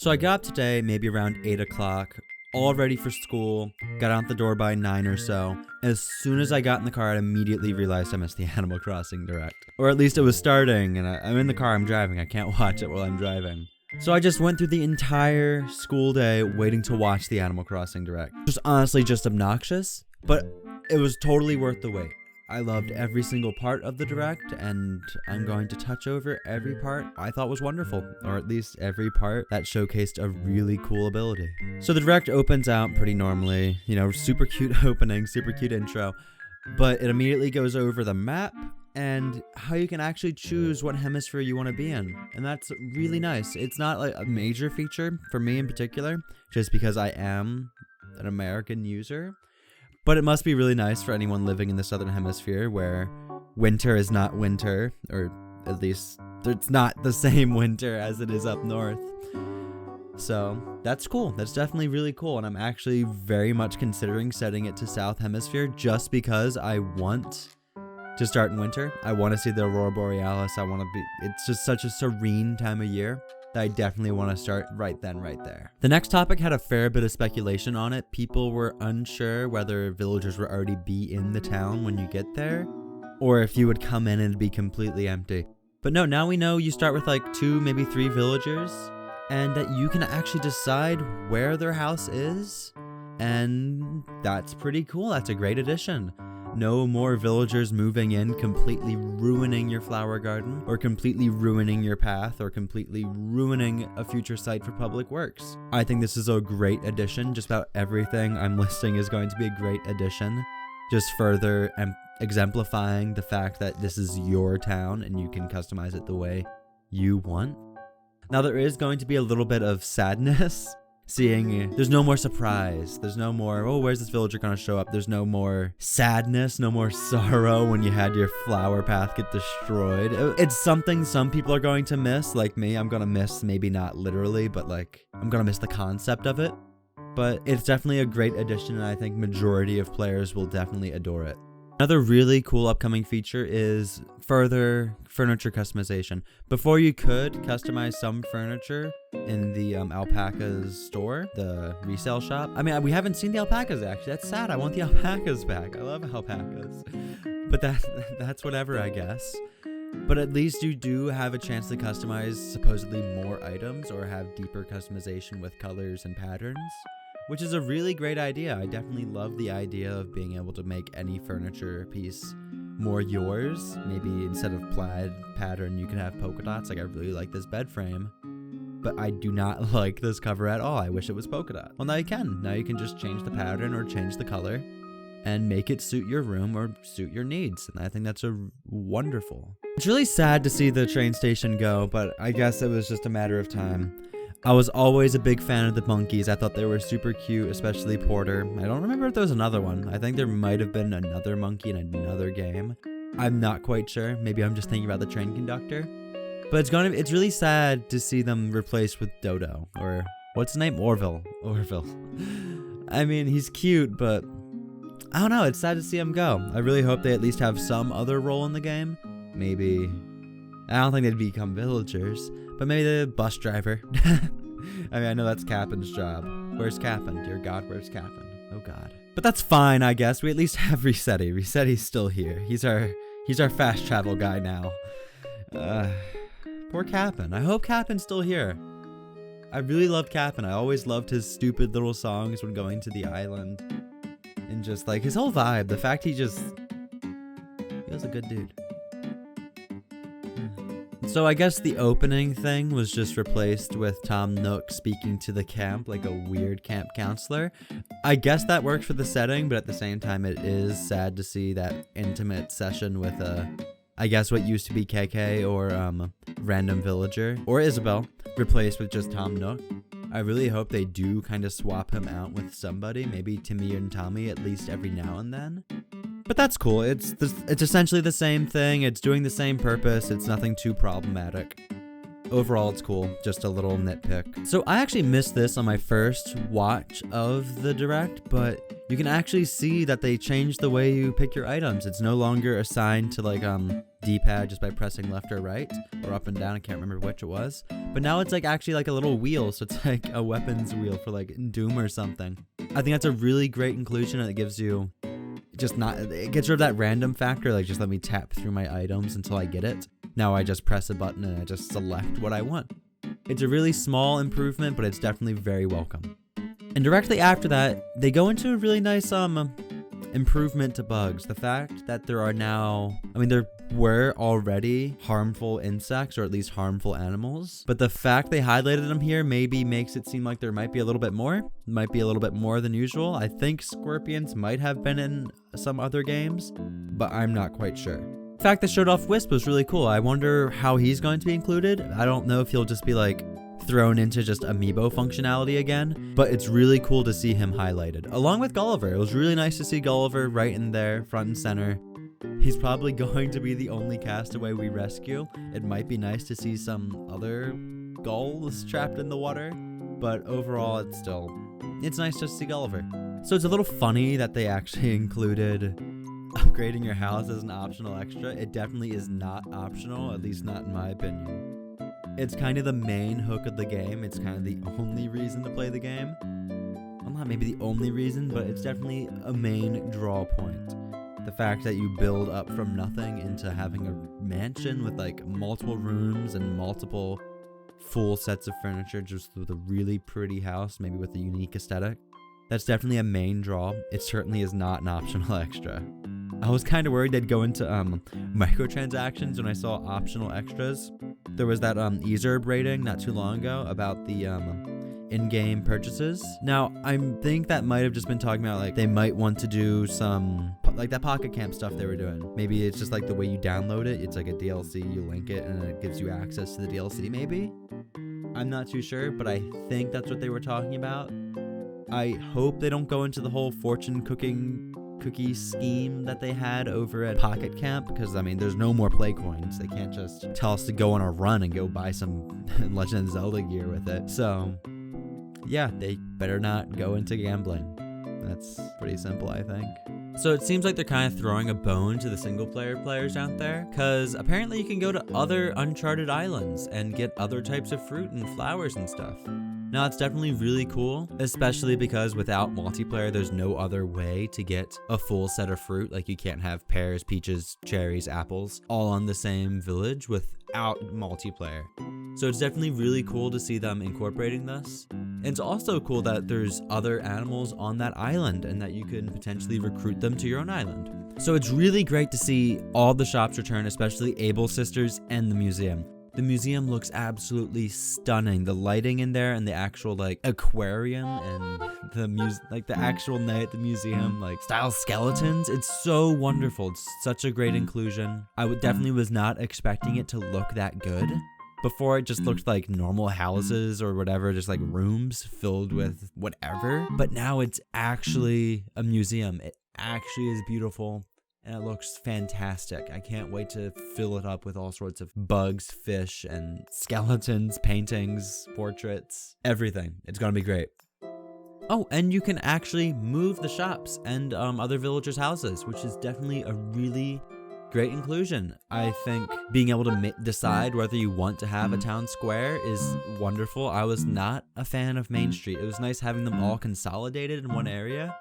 So I got up today maybe around 8 o'clock, all ready for school, got out the door by 9 or so. As soon as I got in the car, I immediately realized I missed the Animal Crossing Direct. Or at least it was starting, and I'm in the car, I'm driving, I can't watch it while I'm driving. So I just went through the entire school day waiting to watch the Animal Crossing Direct. It was honestly just obnoxious, but it was totally worth the wait. I loved every single part of the Direct, and I'm going to touch over every part I thought was wonderful, or at least every part that showcased a really cool ability. So the Direct opens out pretty normally, super cute opening, super cute intro, but it immediately goes over the map and how you can actually choose what hemisphere you want to be in, and that's really nice. It's not like a major feature for me in particular, just because I am an American user. But it must be really nice for anyone living in the southern hemisphere where winter is not winter, or at least it's not the same winter as it is up north. So that's cool. That's definitely really cool. And I'm actually very much considering setting it to south hemisphere just because I want to start in winter. I want to see the Aurora Borealis. It's just such a serene time of year that I definitely want to start right then, right there. The next topic had a fair bit of speculation on it. People were unsure whether villagers would already be in the town when you get there, or if you would come in and it'd be completely empty. But no, now we know you start with like 2, maybe 3 villagers, and that you can actually decide where their house is, and that's pretty cool. That's a great addition. No more villagers moving in, completely ruining your flower garden, or completely ruining your path, or completely ruining a future site for public works. I think this is a great addition. Just about everything I'm listing is going to be a great addition. Just further exemplifying the fact that this is your town and you can customize it the way you want. Now there is going to be a little bit of sadness. Seeing there's no more surprise, there's no more, oh, where's this villager gonna show up? There's no more sadness, no more sorrow when you had your flower path get destroyed. It's something some people are going to miss, like me. I'm gonna miss, maybe not literally, but like I'm gonna miss the concept of it. But it's definitely a great addition, and I think majority of players will definitely adore it. Another really cool upcoming feature is further furniture customization. Before, you could customize some furniture in the alpacas store, the resale shop. I mean, we haven't seen the alpacas actually. That's sad. I want the alpacas back. I love alpacas. But that's whatever, I guess. But at least you do have a chance to customize supposedly more items or have deeper customization with colors and patterns, which is a really great idea. I definitely love the idea of being able to make any furniture piece more yours. Maybe instead of plaid pattern, you can have polka dots. Like, I really like this bed frame, but I do not like this cover at all. I wish it was polka dot. Well, now you can. Now you can just change the pattern or change the color and make it suit your room or suit your needs. And I think that's wonderful. It's really sad to see the train station go, but I guess it was just a matter of time. I was always a big fan of the monkeys. I thought they were super cute, especially Porter. I don't remember if there was another one. I think there might have been another monkey in another game. I'm not quite sure. Maybe I'm just thinking about the train conductor. But it's really sad to see them replaced with Dodo, or what's his name? Orville. I mean, he's cute, but I don't know. It's sad to see him go. I really hope they at least have some other role in the game. Maybe, I don't think they'd become villagers, but maybe the bus driver. I mean, I know that's Cappen's job. Where's Cappen? Dear God, where's Cappen? Oh God. But that's fine, I guess. We at least have Resetti. Resetti's still here. He's our fast travel guy now. Poor Cappen. I hope Cappen's still here. I really loved Cappen. I always loved his stupid little songs when going to the island. And just like his whole vibe. The fact he was a good dude. So I guess the opening thing was just replaced with Tom Nook speaking to the camp like a weird camp counselor. I guess that worked for the setting, but at the same time it is sad to see that intimate session with I guess what used to be KK or random villager or Isabelle replaced with just Tom Nook. I really hope they do kind of swap him out with somebody, maybe Timmy and Tommy at least every now and then. But that's cool. It's essentially the same thing. It's doing the same purpose. It's nothing too problematic. Overall, it's cool. Just a little nitpick. So I actually missed this on my first watch of the Direct, but you can actually see that they changed the way you pick your items. It's no longer assigned to like D-pad just by pressing left or right, or up and down. I can't remember which it was. But now it's like actually like a little wheel, so it's like a weapons wheel for like Doom or something. I think that's a really great inclusion, and it gives you it gets rid of that random factor, like just let me tap through my items until I get it. Now I just press a button and I just select what I want. It's a really small improvement, but it's definitely very welcome. And directly after that, they go into a really nice improvement to bugs. The fact that there are now, there were already harmful insects, or at least harmful animals, but the fact they highlighted them here maybe makes it seem like there might be a little bit more than usual. I think scorpions might have been in some other games, but I'm not quite sure. The fact that showed off Wisp was really cool. I wonder how he's going to be included. I don't know if he'll just be like thrown into just amiibo functionality again, but it's really cool to see him highlighted along with Gulliver. It was really nice to see Gulliver right in there, front and center. He's probably going to be the only castaway we rescue. It might be nice to see some other gulls trapped in the water, but overall it's nice just to see Gulliver. So it's a little funny that they actually included upgrading your house as an optional extra. It definitely is not optional, at least not in my opinion. It's kind of the main hook of the game. It's kind of the only reason to play the game. Well, not maybe the only reason, but it's definitely a main draw point. The fact that you build up from nothing into having a mansion with like multiple rooms and multiple full sets of furniture, just with a really pretty house, maybe with a unique aesthetic. That's definitely a main draw. It certainly is not an optional extra. I was kind of worried they'd go into microtransactions when I saw optional extras. There was that Ezerb rating not too long ago about the in-game purchases. Now, I think that might have just been talking about like they might want to do some like that Pocket Camp stuff they were doing. Maybe it's just like the way you download it. It's like a DLC, you link it, and it gives you access to the DLC maybe? I'm not too sure, but I think that's what they were talking about. I hope they don't go into the whole fortune cookie scheme that they had over at Pocket Camp, because there's no more play coins. They can't just tell us to go on a run and go buy some Legend of Zelda gear with it. So yeah, they better not go into gambling. That's pretty simple, I think. So it seems like they're kind of throwing a bone to the single player players out there, because apparently you can go to other uncharted islands and get other types of fruit and flowers and stuff. Now, it's definitely really cool, especially because without multiplayer, there's no other way to get a full set of fruit. Like, you can't have pears, peaches, cherries, apples all on the same village without multiplayer. So it's definitely really cool to see them incorporating this. And it's also cool that there's other animals on that island and that you can potentially recruit them to your own island. So it's really great to see all the shops return, especially Able Sisters and the museum. The museum looks absolutely stunning. The lighting in there and the actual aquarium and the actual night at the museum style skeletons. It's so wonderful. It's such a great inclusion. I definitely was not expecting it to look that good. Before, it just looked like normal houses or whatever, just like rooms filled with whatever. But now it's actually a museum. It actually is beautiful. And it looks fantastic. I can't wait to fill it up with all sorts of bugs, fish, and skeletons, paintings, portraits, everything. It's gonna be great. Oh, and you can actually move the shops and other villagers' houses, which is definitely a really great inclusion. I think being able to decide whether you want to have a town square is wonderful. I was not a fan of Main Street. It was nice having them all consolidated in one area.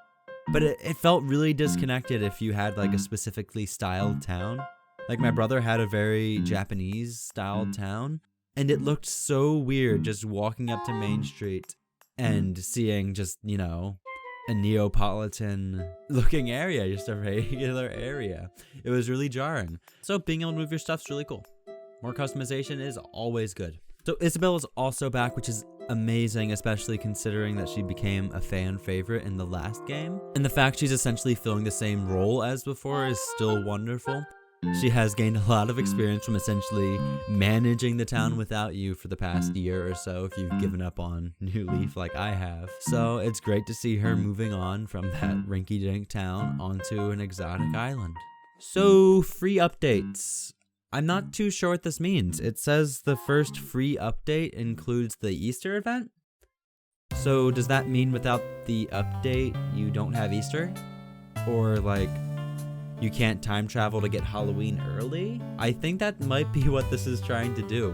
But it felt really disconnected if you had a specifically styled town. Like, my brother had a very Japanese styled town, and it looked so weird just walking up to Main Street and seeing just, a Neapolitan looking area, just a regular area. It was really jarring. So being able to move your stuff's really cool. More customization is always good. So Isabelle is also back, which is amazing, especially considering that she became a fan favorite in the last game. And the fact she's essentially filling the same role as before is still wonderful. She has gained a lot of experience from essentially managing the town without you for the past year or so, if you've given up on New Leaf like I have. So it's great to see her moving on from that rinky-dink town onto an exotic island. So, free updates. I'm not too sure what this means. It says the first free update includes the Easter event? So does that mean without the update, you don't have Easter? Or you can't time travel to get Halloween early. I think that might be what this is trying to do,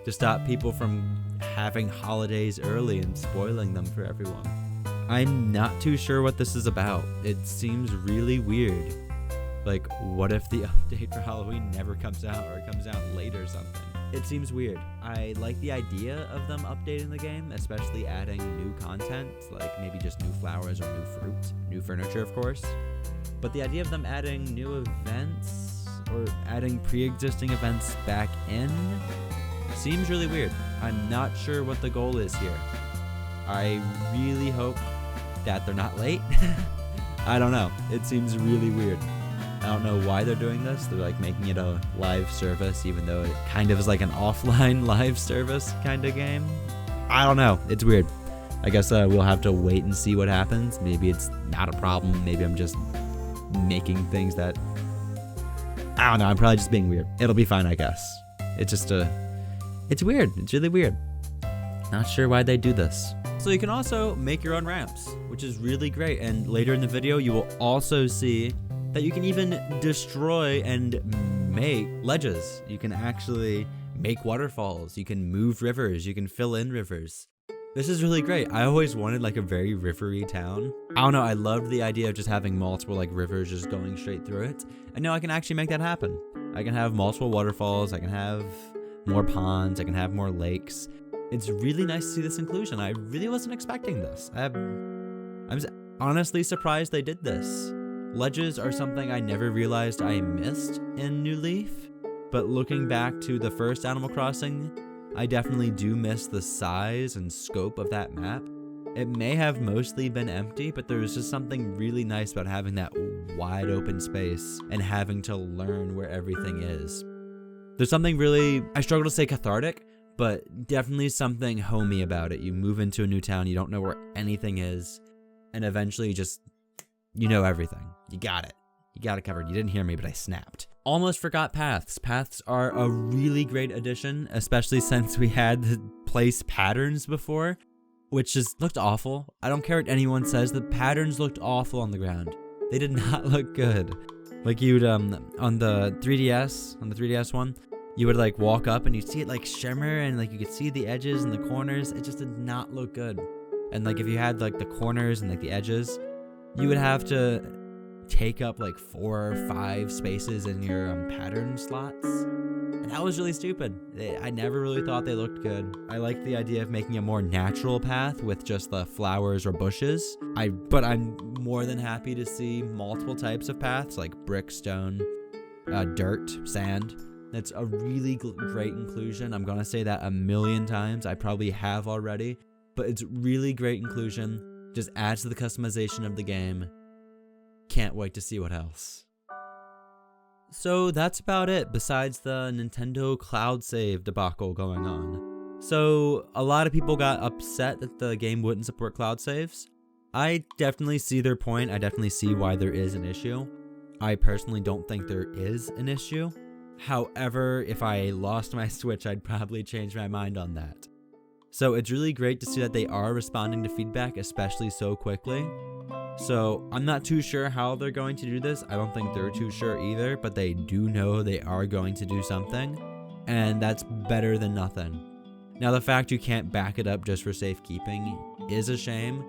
to stop people from having holidays early and spoiling them for everyone. I'm not too sure what this is about. It seems really weird. Like, what if the update for Halloween never comes out, or it comes out late or something? It seems weird. I like the idea of them updating the game, especially adding new content, like maybe just new flowers or new fruit, new furniture, of course. But the idea of them adding new events, or adding pre-existing events back in, seems really weird. I'm not sure what the goal is here. I really hope that they're not late. I don't know. It seems really weird. I don't know why they're doing this. They're like making it a live service, even though it kind of is like an offline live service kind of game. I don't know. It's weird. I guess we'll have to wait and see what happens. Maybe it's not a problem. Maybe I'm just making things that... I don't know. I'm probably just being weird. It'll be fine, I guess. It's just it's weird. It's really weird. Not sure why they do this. So you can also make your own ramps, which is really great. And later in the video, you will also see that you can even destroy and make ledges. You can actually make waterfalls. You can move rivers. You can fill in rivers. This is really great. I always wanted like a very rivery town. I don't know. I loved the idea of just having multiple like rivers just going straight through it. And now I can actually make that happen. I can have multiple waterfalls. I can have more ponds. I can have more lakes. It's really nice to see this inclusion. I really wasn't expecting this. I'm honestly surprised they did this. Ledges are something I never realized I missed in New Leaf, but looking back to the first Animal Crossing, I definitely do miss the size and scope of that map. It may have mostly been empty, but there was just something really nice about having that wide open space and having to learn where everything is. There's something really, I struggle to say cathartic, but definitely something homey about it. You move into a new town, you don't know where anything is, and eventually you know everything. You got it. You got it covered. You didn't hear me, but I snapped. Almost forgot paths. Paths are a really great addition, especially since we had the place patterns before, which just looked awful. I don't care what anyone says, the patterns looked awful on the ground. They did not look good. Like you'd, on the 3DS one, you would like walk up and you'd see it like shimmer and like you could see the edges and the corners. It just did not look good. And like if you had like the corners and like the edges, you would have to take up like 4 or 5 spaces in your pattern slots. And that was really stupid. I never really thought they looked good. I like the idea of making a more natural path with just the flowers or bushes. But I'm more than happy to see multiple types of paths like brick, stone, dirt, sand. That's a really great inclusion. I'm gonna say that a million times. I probably have already, but it's really great inclusion. Just adds to the customization of the game. Can't wait to see what else. So that's about it, besides the Nintendo Cloud Save debacle going on. So a lot of people got upset that the game wouldn't support cloud saves. I definitely see their point. I definitely see why there is an issue. I personally don't think there is an issue. However, if I lost my Switch, I'd probably change my mind on that. So it's really great to see that they are responding to feedback, especially so quickly. So I'm not too sure how they're going to do this. I don't think they're too sure either, but they do know they are going to do something, and that's better than nothing. Now, the fact you can't back it up just for safekeeping is a shame,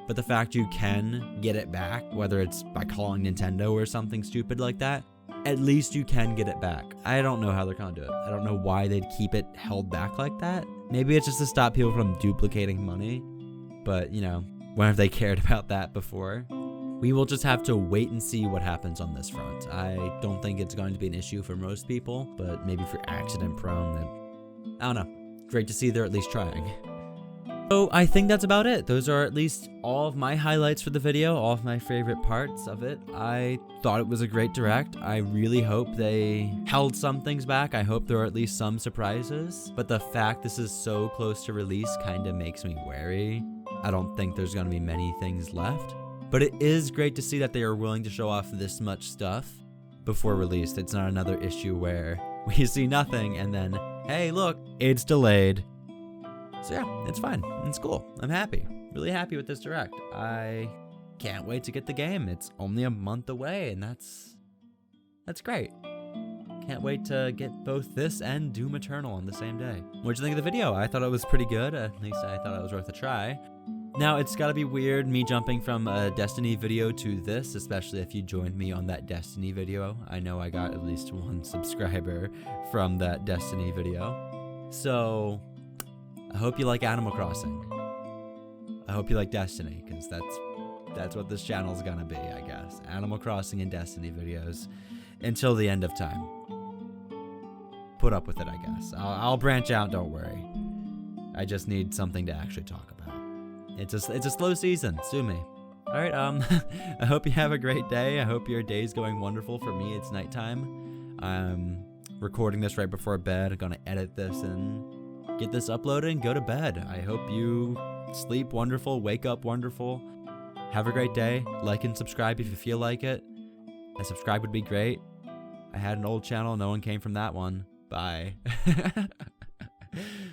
but the fact you can get it back, whether it's by calling Nintendo or something stupid like that, at least you can get it back. I don't know how they're gonna do it. I don't know why they'd keep it held back like that. Maybe it's just to stop people from duplicating money, but you know, when have they cared about that before? We will just have to wait and see what happens on this front. I don't think it's going to be an issue for most people, but maybe for accident prone, then I don't know. Great to see they're at least trying. So I think that's about it. Those are at least all of my highlights for the video, all of my favorite parts of it. I thought it was a great direct. I really hope they held some things back. I hope there are at least some surprises, but the fact this is so close to release kind of makes me wary. I don't think there's going to be many things left, but it is great to see that they are willing to show off this much stuff before release. It's not another issue where we see nothing and then, hey, look, it's delayed. So yeah, it's fine. It's cool. I'm happy. Really happy with this direct. I can't wait to get the game. It's only a month away, and that's That's great. Can't wait to get both this and Doom Eternal on the same day. What'd you think of the video? I thought it was pretty good. At least I thought it was worth a try. Now, it's gotta be weird me jumping from a Destiny video to this, especially if you joined me on that Destiny video. I know I got at least 1 subscriber from that Destiny video. So, I hope you like Animal Crossing. I hope you like Destiny, because that's what this channel's gonna be, I guess. Animal Crossing and Destiny videos until the end of time. Put up with it, I guess. I'll branch out, don't worry. I just need something to actually talk about. It's a slow season, sue me. Alright, I hope you have a great day. I hope your day's going wonderful. For me, it's nighttime. I'm recording this right before bed. I'm gonna edit this and get this uploaded and go to bed. I hope you sleep wonderful, wake up wonderful. Have a great day. Like and subscribe if you feel like it. A subscribe would be great. I had an old channel, no one came from that one. Bye.